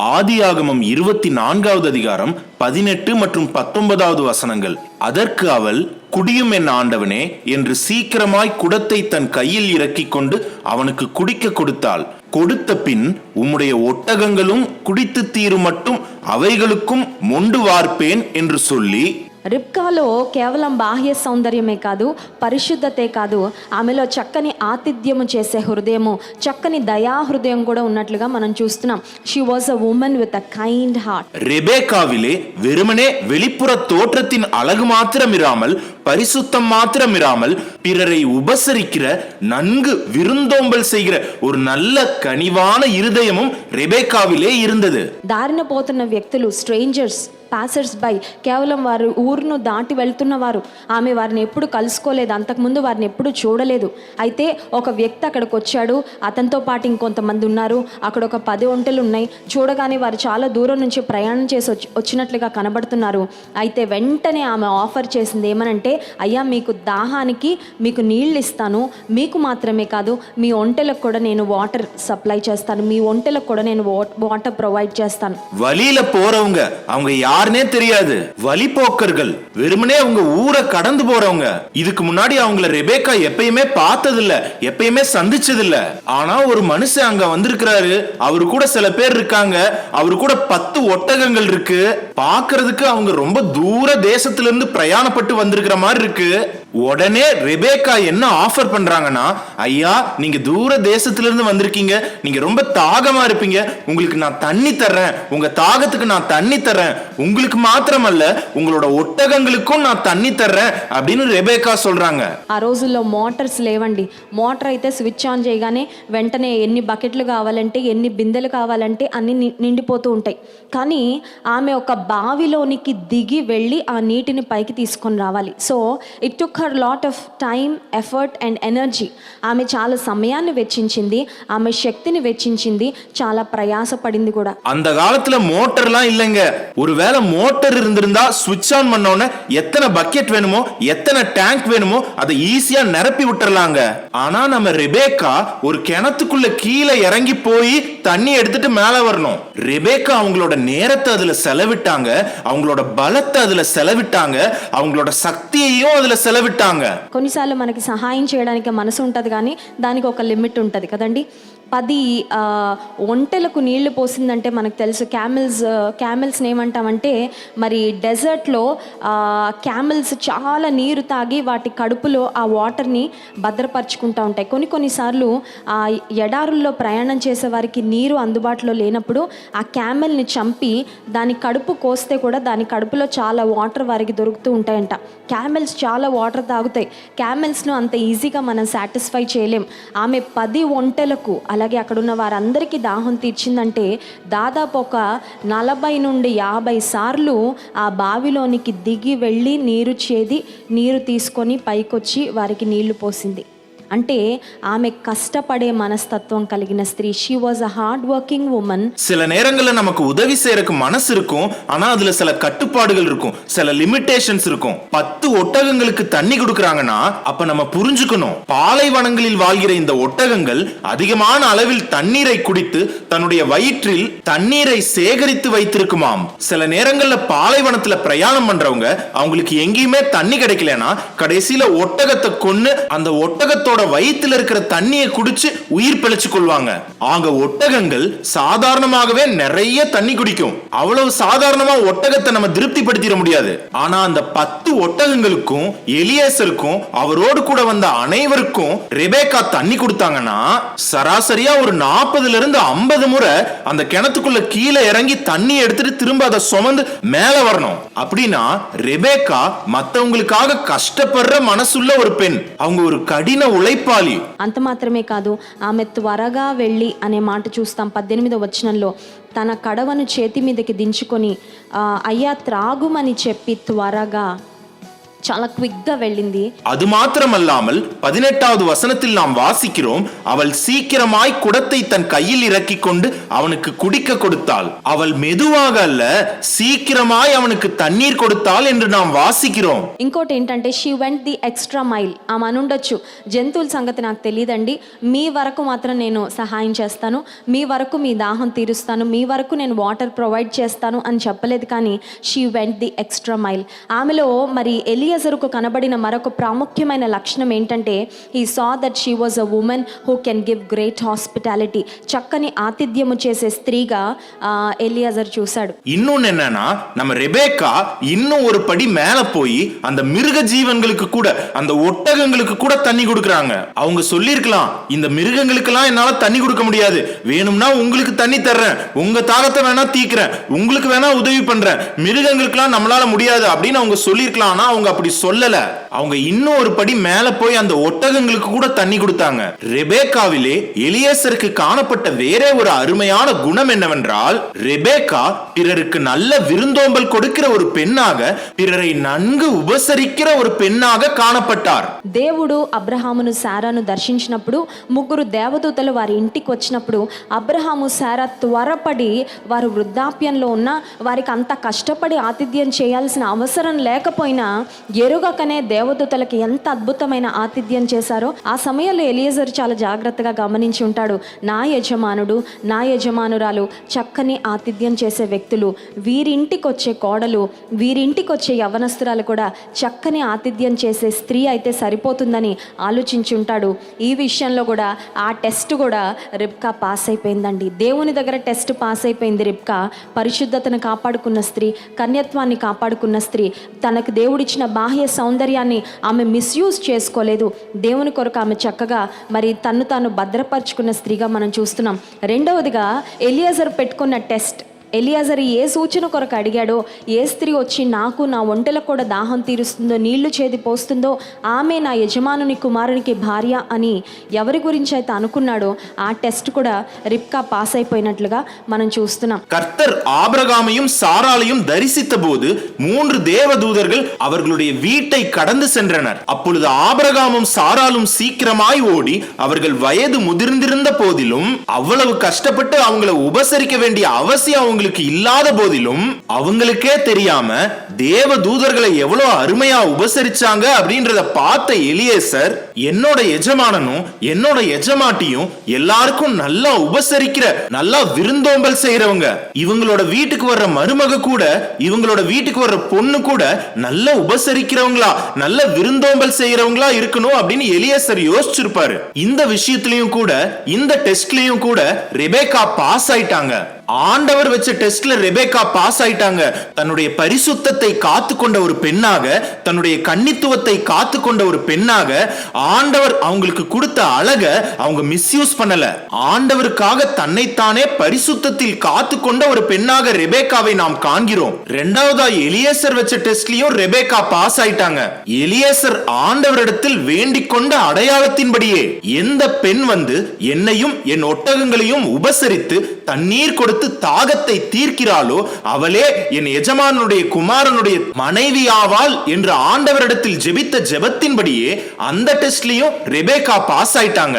ஆதியாகமம் 24வது அதிகாரம் 18 மற்றும் 19வது வசனங்கள். அதற்கு அவள், குடியும் என் ஆண்டவனே என்று சீக்கிரமாய் குடத்தை தன் கையில் இறக்கிக் கொண்டு அவனுக்கு குடிக்க கொடுத்தாள். கொடுத்த பின், உம்முடைய ஒட்டகங்களும் குடித்து தீரும் மட்டும் அவைகளுக்கும் மொண்டு வார்ப்பேன் என்று சொல்லி, రిబ్కాలో కేవలం బాహ్య సౌందర్యమే కాదు, పరిశుద్ధతే కాదు, ఆమెలో చక్కని ఆతిథ్యము చేసే హృదయము, చక్కని దయా హృదయం కూడా ఉన్నట్లుగా మనం చూస్తున్నాం. She was a woman with a kind heart. ரெபேக்காவிலே வெறுமனே வெளிப்புற தோற்றத்தின் அழகு மாத்திரம் இராமல், பரிசுத்தம் மாத்திரம் இராமல், பிறரை உபசரிக்கிற, நன்கு விருந்தோம்பல் செய்கிற ஒரு நல்ல கனிவான இருதயமும் ரெபேக்காவிலே இருந்தது. దారిన పోతున్న వ్యక్తులు, స్ట్రేంజర్స్, పాసర్స్ బై, కేవలం వారు ఊరును దాటి వెళ్తున్నవారు, ఆమె వారిని ఎప్పుడు కలుసుకోలేదు, అంతకుముందు వారిని ఎప్పుడు చూడలేదు. అయితే ఒక వ్యక్తి అక్కడికి వచ్చాడు, అతనితో పాటు ఇంకొంతమంది ఉన్నారు. అక్కడ ఒక 10 ఒంటెలు ఉన్నాయి. చూడగానే వారు చాలా దూరం నుంచి ప్రయాణం చేసి వచ్చినట్లుగా కనబడుతున్నారు. అయితే వెంటనే ఆమె ఆఫర్ చేసింది ఏమనంటే, అయ్యా, మీకు దాహానికి మీకు నీళ్ళు ఇస్తాను, మీకు మాత్రమే కాదు మీ ఒంటెలకు కూడా నేను వాటర్ సప్లై చేస్తాను, మీ ఒంటెలకు కూడా నేను వాటర్ ప్రొవైడ్ చేస్తాను. வழியில போறவங்க, அவங்க யாருனே தெரியாது, வழிபோக்கர்கள், வெறுமனே அவங்க ஊரை கடந்து போறவங்க. இதுக்கு முன்னாடி அவங்கள ரெபேக்கா எப்பயுமே பார்த்ததில்ல, எப்பயுமே சந்திச்சதில்ல. ஆனா ஒரு மனுஷன் அங்க வந்திருக்கிறாரு. அவரு கூட சில பேர் இருக்காங்க. அவரு கூட 10 ஒட்டகங்கள் இருக்கு. பாக்குறதுக்கு அவங்க ரொம்ப தூர தேசத்துல இருந்து பிரயாணப்பட்டு வந்திருக்கிற மாதிரி இருக்கு. உடனே ரெபேக்கா என்ன ஆஃபர் பண்றாங்கன்னா, ஐயா, நீங்க தூர தேசத்துல இருந்து வந்திருக்கீங்க, நீங்க ரொம்ப தாகமா இருப்பீங்க, உங்களுக்கு நான் தண்ணி தர்றேன், உங்க தாகத்துக்கு நான் தண்ணி தர்றேன், உங்களுக்கு மாத்திரமல்ல உங்களோட ஒட்டகங்களுக்கும் நான் தண்ணி தர்றேன் அப்படின்னு ரெபேக்கா சொல்றாங்க. ఆ రోజుల్లో మోటార్స్ లేవండి. మోటార్ అయితే స్విచ్ ఆన్ చేయగానే వెంటనే ఎన్ని బకెట్లు కావాలంటే, ఎన్ని బిందెలు కావాలంటే అన్ని నిండిపోతూ ఉంటాయి. కానీ ఆమె ఒక బావిలోనికి దిగి వెళ్ళి ఆ నీటిని పైకి తీసుకొని రావాలి. So it took her lot of time, effort and energy. ఆమె చాలా సమయాన్ని వెచ్చించింది, ఆమె శక్తిని వెచ్చించింది, చాలా ప్రయాసపడింది కూడా. அந்த காலத்துல மோட்டர்லாம் இல்லைங்க. ஒருவேளை மோட்டர் இருந்திருந்தா ஸ்விட்ச் ஆன் பண்ணோன்னு எத்தனை பக்கெட் வேணுமோ, எத்தனை டேங்க் வேணுமோ அதை ஈஸியா நிரப்பி விட்டுறலாங்க. ஆனா நம்ம ரெபேக்கா ஒரு கிணத்துக்குள்ள கீழே இறங்கி போய் தண்ணி எடுத்துட்டு மேல வரணும். ரெபேக்கா அவங்களோட நேரத்தை அதுல செலவிட்டாங்க, அவங்களோட பலத்தை அதுல செலவிட்டாங்க, அவங்களோட சக்தியையும் அதுல செலவிட்டாங்க. కొన్నిసార్లు మనకి సహాయం చేయడానికి మనసు ఉంటుంది, కానీ దానికి ఒక లిమిట్ ఉంటుంది కదండి. 10 ఒంటెలకు నీళ్లు పోసిందంటే మనకు తెలుసు. క్యామెల్స్ని ఏమంటామంటే, మరి డెజర్ట్లో క్యామెల్స్ చాలా నీరు తాగి వాటి కడుపులో ఆ వాటర్ని భద్రపరుచుకుంటూ ఉంటాయి. కొన్నిసార్లు ఆ ఎడారుల్లో ప్రయాణం చేసే వారికి నీరు అందుబాటులో లేనప్పుడు ఆ క్యామెల్ని చంపి దాని కడుపు కోస్తే కూడా దాని కడుపులో చాలా వాటర్ వారికి దొరుకుతూ ఉంటాయంట. క్యామెల్స్ చాలా వాటర్ తాగుతాయి. క్యామెల్స్ను అంత ఈజీగా మనం సాటిస్ఫై చేయలేం. ఆమె 10 ఒంటెలకు, అలాగే అక్కడున్న వారందరికీ దాహం తీర్చిందంటే దాదాపు ఒక 40 నుండి 50 సార్లు ఆ బావిలోనికి దిగి వెళ్ళి నీరు తీసుకొని పైకొచ్చి వారికి నీళ్లు పోసింది. అంటే ఆమె కష్టపడే మనస్తత్వం కలిగిన స్త్రీ. She was a hard working woman. சில நேரங்கள்ல நமக்கு உதவி செய்யறதுக்கு மனசு இருக்கும், ஆனா அதுல சில கட்டுப்பாடுகள் இருக்கும், சில லிமிட்டேஷன்ஸ் இருக்கும். 10 ஒட்டகங்களுக்கு தண்ணி கொடுக்கறாங்கன்னா அப்ப நம்ம புரிஞ்சுக்கணும், பாலைவனங்களில் வாழ்கிற இந்த ஒட்டகங்கள் அதிகமான அளவில் தண்ணீரை குடித்து தன்னுடைய வயிற்றில் தண்ணீரை சேகரித்து வைத்திருக்குமாம். சில நேரங்கள்ல பாலைவனத்துல பிரயாணம் பண்றவங்க அவங்களுக்கு எங்கேயுமே தண்ணி கிடைக்கலனா கடைசியில ஒட்டகத்தை கொன்னு அந்த ஒட்டகத்தோட வயித்துல இருக்கிற தண்ணியை குடிச்சு உயிர் பிழைச்சு கொள்வாங்க. ஆக ஒட்டகங்கள் சாதாரணமாகவே நிறைய தண்ணி குடிக்கும். அவ்வளவு சாதாரணமா ஒட்டகத்தை நம்ம திருப்திப்படுத்திட முடியாது. ஆனா அந்த 10 ஒட்டகங்களுக்கும் எலியேசருக்கும் அவரோடு கூட வந்த அனைவருக்கும் ரெபேக்கா தண்ணி கொடுத்தாங்கன்னா சராசரியா ஒரு 40 இருந்து 50 முறை அந்த கிணத்துக்குள்ள கீழே இறங்கி தண்ணி எடுத்துட்டு திரும்ப அதை சுமந்து மேல வரணும். அப்படின்னா ரெபேக்கா மத்தவங்களுக்காக கஷ்டப்படுற மனசுள்ள ஒரு பெண். அவங்க ஒரு கடின ఉలైపాలి. అంత మాత్రమే కాదు, ఆమె త్వరగా వెళ్ళి అనే మాట చూస్తాం 18వ వచనంలో. తన కడవను చేతి మీదకి దించుకొని, అయ్యా త్రాగుమని చెప్పి త్వరగా చాలా క్విక్గా వెళ్ళింది. அது மாத்திரமல்லாமல் 18வது வசனத்தில் நாம் வாசிக்கிறோம், அவள் சீக்கிரமாய் குடத்தை தன் கையில் இறக்கிக் கொண்டு அவனுக்கு குடிக்க கொடுத்தாள். அவள் மெதுவாக அல்ல, சீக்கிரமாய் அவனுக்கு தண்ணீர் கொடுத்தாள் என்று நாம் வாசிக்கிறோம். ఇంకోటి ఏంటంటే she went the extra mile. ఆమె అనుండొచ్చు, జంతువుల సంగతి నాకు తెలియదండి, మీ వరకు మాత్రం నేను సహాయం చేస్తాను, మీ వరకు మీ దాహం తీరుస్తాను, మీ వరకు నేను వాటర్ ప్రొవైడ్ చేస్తాను అని చెప్పలేదు. కానీ she went the extra mile. ఆమెలో మరి ఎలియజరుకు కనబడిన మరొక ప్రాముఖ్యమైన లక్షణం ఏంటంటే he saw that she was a women who can give great hospitality. చక్కని ఆతిథ్యము చేసే స్త్రీగా ఎలియజర్ చూశాడు. இன்னொன்னு என்னன்னா, நம்ம ரெபேக்கா இன்னும் ஒரு படி மேல போய் அந்த மிருக ஜீவன்களுக்கு கூட, அந்த ஒட்டகங்களுக்கு கூட தண்ணி கொடுக்கறாங்க. அவங்க சொல்லிருக்கலாம், இந்த மிருகங்களுக்கெல்லாம் என்னால தண்ணி கொடுக்க முடியாது, வேணும்னா உங்களுக்கு தண்ணி தர்றேன், உங்க தாகத்தை வேணா தீக்கிறேன், உங்களுக்கு வேணா உதவி பண்றேன், மிருகங்களுக்கெல்லாம் நம்மளால முடியாது அப்படின்னு அவங்க சொல்லிருக்கலாம். ஆனா அவங்க அப்படி சொல்லல. அவங்க இன்னும் ஒரு படி மேல போய் அந்த ஒட்டகங்களுக்கு கூட தண்ணி கொடுத்தாங்க. ரெபேக்காவிலே எலியேசருக்கு காணப்பட்ட வேற ஒரு அருமையான குணம் என்னவென்றால், ரெபேக்கா பிறருக்கு நல்ல விருந்தோம்பல் கொடுக்கிற ஒரு பெண்ணாக, பிறரை நன்கு உபசரிக்கிற ஒரு பெண்ணாக காணப்பட்டார். దేవుడు అబ్రహామును శారాను దర్శించినప్పుడు, ముగ్గురు దేవదూతలు వారి ఇంటికి వచ్చినప్పుడు అబ్రహాము శారా త్వరపడి, వారు వృద్ధాప్యంలో ఉన్న వారికి అంత కష్టపడి ఆతిథ్యం చేయాల్సిన అవసరం లేకపోయినా ఎరుగకనే దేవదూతలకి ఎంత అద్భుతమైన ఆతిథ్యం చేశారో ఆ సమయంలో ఎలియజర్ చాలా జాగ్రత్తగా గమనించి ఉంటాడు. నా యజమానుడు, నా యజమానురాలు చక్కని ఆతిథ్యం చేసే వ్యక్తులు, వీరింటికి వచ్చే కోడలు, వీరింటికి వచ్చే యవనస్తురాలు కూడా చక్కని ఆతిథ్యం చేసే స్త్రీ అయితే సరిపోతుందని ఆలోచించి ఉంటాడు. ఈ విషయంలో కూడా ఆ టెస్ట్ కూడా రిబ్కా పాస్ అయిపోయిందండి. దేవుని దగ్గర టెస్ట్ పాస్ అయిపోయింది రిబ్కా. పరిశుద్ధతను కాపాడుకున్న స్త్రీ, కన్యత్వాన్ని కాపాడుకున్న స్త్రీ, తనకు దేవుడిచ్చిన బాహ్య సౌందర్యాన్ని ఆమె మిస్యూజ్ చేసుకోలేదు. దేవుని కొరకు ఆమె చక్కగా మరి తన్ను తాను భద్రపరుచుకున్న స్త్రీగా మనం చూస్తున్నాం. రెండవదిగా ఎలియజర్ పెట్టుకున్న టెస్ట్. ఎలియాజరు ఏ సూచన కొరకు అడిగాడో, ఏ స్త్రీ వచ్చి నాకు నా ఒంటెలకు కూడా దాహం తీరుస్తుందో, నీళ్లు చేది పోస్తుందో ఆమె నా యజమానుని కుమారునికి భార్య అని ఎవరి గురించి అయితే అనుకున్నాడో ఆ టెస్ట్ కూడా రిబ్కా పాస్ అయిపోయినట్లుగా మనం చూస్తున్నాం. கர்த்தர் ஆபிரகாமையும் சாராளையும் தரிசித்த போது 3 தேவதூதர்கள் அவர்களுடைய வீட்டை கடந்து சென்றனர். அப்பொழுது ஆபிரகாமும் சாராலும் சீக்கிரமாய் ஓடி, அவர்கள் வயது முதிர்ந்திருந்த போதிலும், அவ்வளவு கஷ்டப்பட்டு அவங்களை உபசரிக்க வேண்டிய அவசியம் அவங்களுக்கு இல்லாத போதிலும், அவங்களுக்கே தெரியாம தேவ தூதர்களை எவ்வளவு அருமையா உபசரிச்சாங்க அப்படின்றத பார்த்த எலியேசர், என்னோட எஜமானனும் என்னோட எஜமாட்டியும் எல்லாருக்கும் நல்லா உபசரிக்கிற, நல்லா விருந்தோம்பல் செய்யறவங்க, இவங்களோட வீட்டுக்கு வர்ற மருமக கூட, இவங்களோட வீட்டுக்கு வர்ற பொண்ணு கூட நல்ல உபசரிக்கிறவங்களா, நல்ல விருந்தோம்பல் செய்யறவங்களா இருக்கணும் அப்படின்னு எலியேசர் யோசிச்சிருப்பாரு. இந்த விஷயத்திலையும் கூட, இந்த டெஸ்ட்லயும் கூட ரெபேக்கா பாஸ் ஆயிட்டாங்க. ஆண்டவர் வச்ச டெஸ்ட்ல ரெபேக்கா பாஸ் ஆயிட்டாங்க. தன்னுடைய பரிசுத்தத்தை காத்து கொண்ட ஒரு பெண்ணாக, தன்னுடைய கன்னித்துவத்தை காத்து கொண்ட ஒரு பெண்ணாக, ஆண்டவர் அவங்களுக்கு கொடுத்த அழக அவங்க மிஸ்யூஸ் பண்ணல. ஆண்டவருக்காக தன்னைத்தானே பரிசுத்தத்தில் காத்து கொண்ட ஒரு பெண்ணாக ரெபேக்காவை நாம் காண்கிறோம். இரண்டாவதா எலியேசர் வச்ச டெஸ்ட்லயும் ரெபேக்கா பாஸ் ஆயிட்டாங்க. எலியேசர் ஆண்டவரிடத்தில் வேண்டிக் கொண்ட அடையாளத்தின்படியே, எந்த பெண் வந்து என்னையும் என் ஒட்டகங்களையும் உபசரித்து தண்ணீர் கொடுத்து தாகத்தை தீர்க்கிறாளோ அவளே என் எஜமானுடைய குமாரனுடைய மனைவி ஆவாள் என்று ஆண்டவரிடத்தில் ஜெபித்த ஜெபத்தின்படியே அந்த டெஸ்ட்லயும் ரெபேக்கா பாஸ் ஆயிட்டாங்க.